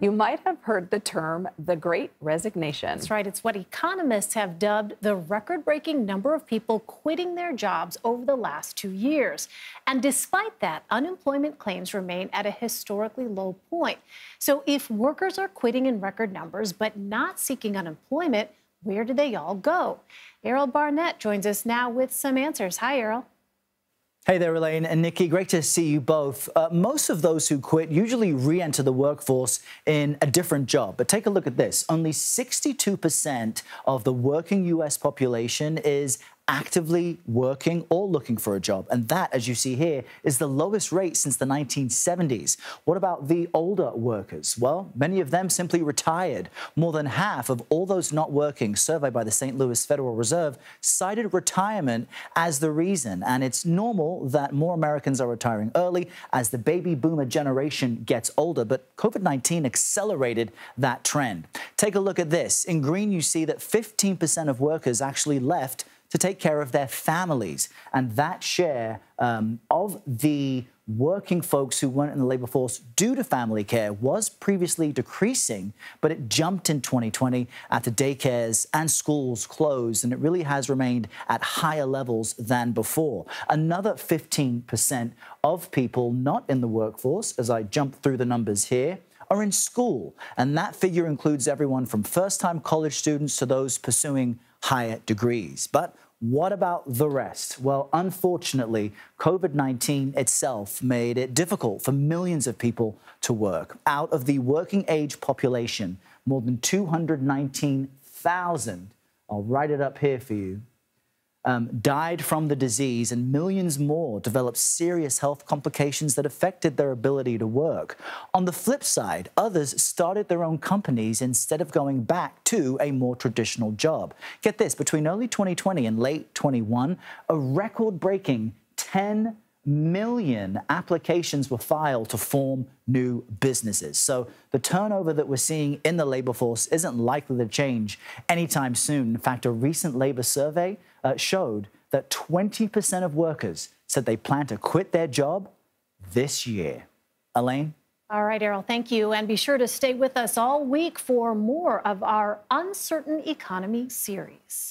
You might have heard the term the Great Resignation. That's right. It's what economists have dubbed the record-breaking number of people quitting their jobs over the last 2 years. And despite that, unemployment claims remain at a historically low point. So if workers are quitting in record numbers but not seeking unemployment, where do they all go? Errol Barnett joins us now with some answers. Hi, Errol. Hey there, Elaine and Nikki. Great to see you both. Most of those who quit usually re-enter the workforce in a different job. But take a look at this. Only 62% of the working U.S. population is actively working or looking for a job. And that, as you see here, is the lowest rate since the 1970s. What about the older workers? Well, many of them simply retired. More than half of all those not working, surveyed by the St. Louis Federal Reserve, cited retirement as the reason. And it's normal that more Americans are retiring early as the baby boomer generation gets older. But COVID-19 accelerated that trend. Take a look at this. In green, you see that 15% of workers actually left to take care of their families. And that share of the working folks who weren't in the labor force due to family care was previously decreasing, but it jumped in 2020 after daycares and schools closed, and it really has remained at higher levels than before. Another 15% of people not in the workforce, as I jump through the numbers here, are in school. And that figure includes everyone from first-time college students to those pursuing higher degrees. But what about the rest? Well, unfortunately, COVID-19 itself made it difficult for millions of people to work. Out of the working age population, more than 219,000, I'll write it up here for you, died from the disease, and millions more developed serious health complications that affected their ability to work. On the flip side, others started their own companies instead of going back to a more traditional job. Get this, between early 2020 and late 21, a record-breaking 10 million applications were filed to form new businesses. So the turnover that we're seeing in the labor force isn't likely to change anytime soon. In fact, a recent labor survey showed that 20% of workers said they plan to quit their job this year. Elaine? All right, Errol, thank you. And be sure to stay with us all week for more of our Uncertain Economy series.